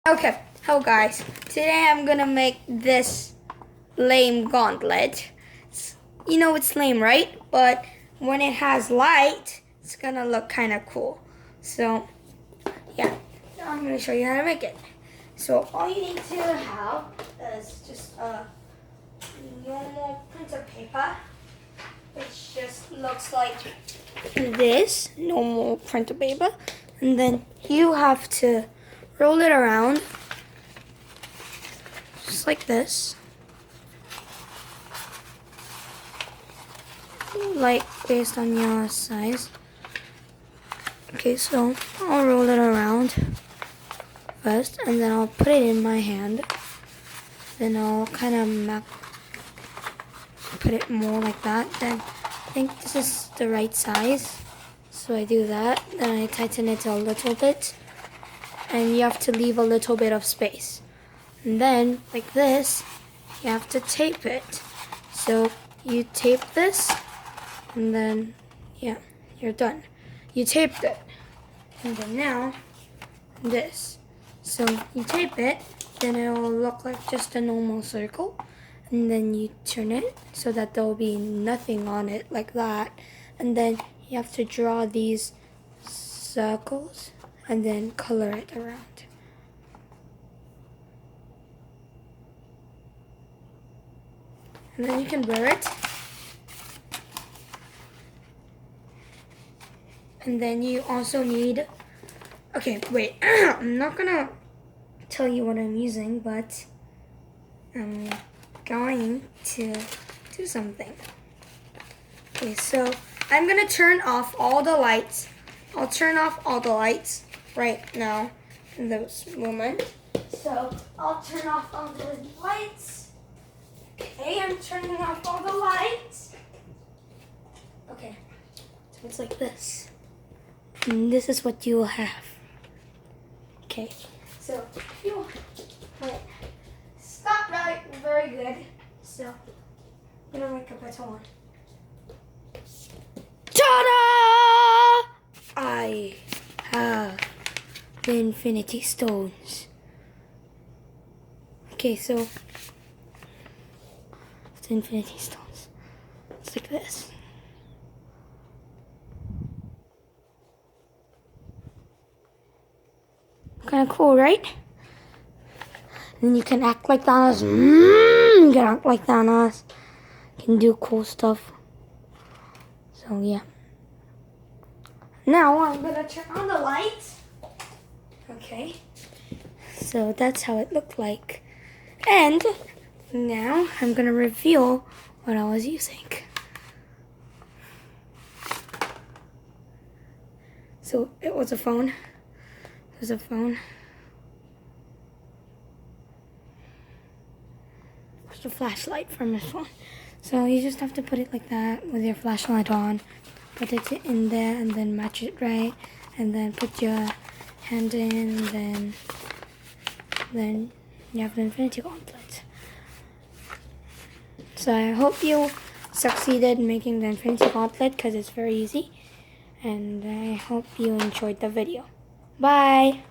Okay, hello guys. Today I'm gonna make this lame gauntlet. You know it's lame, right? But when it has light, it's gonna look kind of cool. So, yeah, I'm gonna show you how to make it. So all you need to have is just a normal printer paper, which just looks like this normal printer paper, and then you have to roll it around just like this, like based on your size. Okay, so I'll roll it around first, and then I'll put it in my hand. Then I'll kind of put it more like that. Then I think this is the right size, so I do that. Then I tighten it a little bit, and you have to leave a little bit of space. And then, like this, you have to tape it. So you tape this, and then, yeah, you're done. You taped it. And then now, this. So you tape it, then it will look like just a normal circle. And then you turn it so that there will be nothing on it like that. And then you have to draw these circles and then color it around. And then you can blur it. And then you also need, okay, wait, I'm not gonna tell you what I'm using, but I'm going to do something. Okay, so I'm gonna turn off all the lights. I'll turn off all the lights right now in this moment. So I'll turn off all the lights. Okay, I'm turning off all the lights. Okay, so it's like this. And this is what you will have. Okay, so you wait. Stop right, very good. So I'm gonna make a better one. Ta-da! I have the infinity stones. Okay, so it's infinity stones. It's like this. Kind of cool, right? And you can act like Thanos. You can act like Thanos. You can do cool stuff. So yeah. Now I'm gonna turn on the lights. Okay. So that's how it looked like. And now I'm gonna reveal what I was using. So it was a phone. It was a phone. It's a flashlight from this phone. So you just have to put it like that with your flashlight on. Put it in there and then match it right. And then put your hand in, and then you have the infinity gauntlet. So I hope you succeeded in making the infinity gauntlet because it's very easy. And I hope you enjoyed the video. Bye!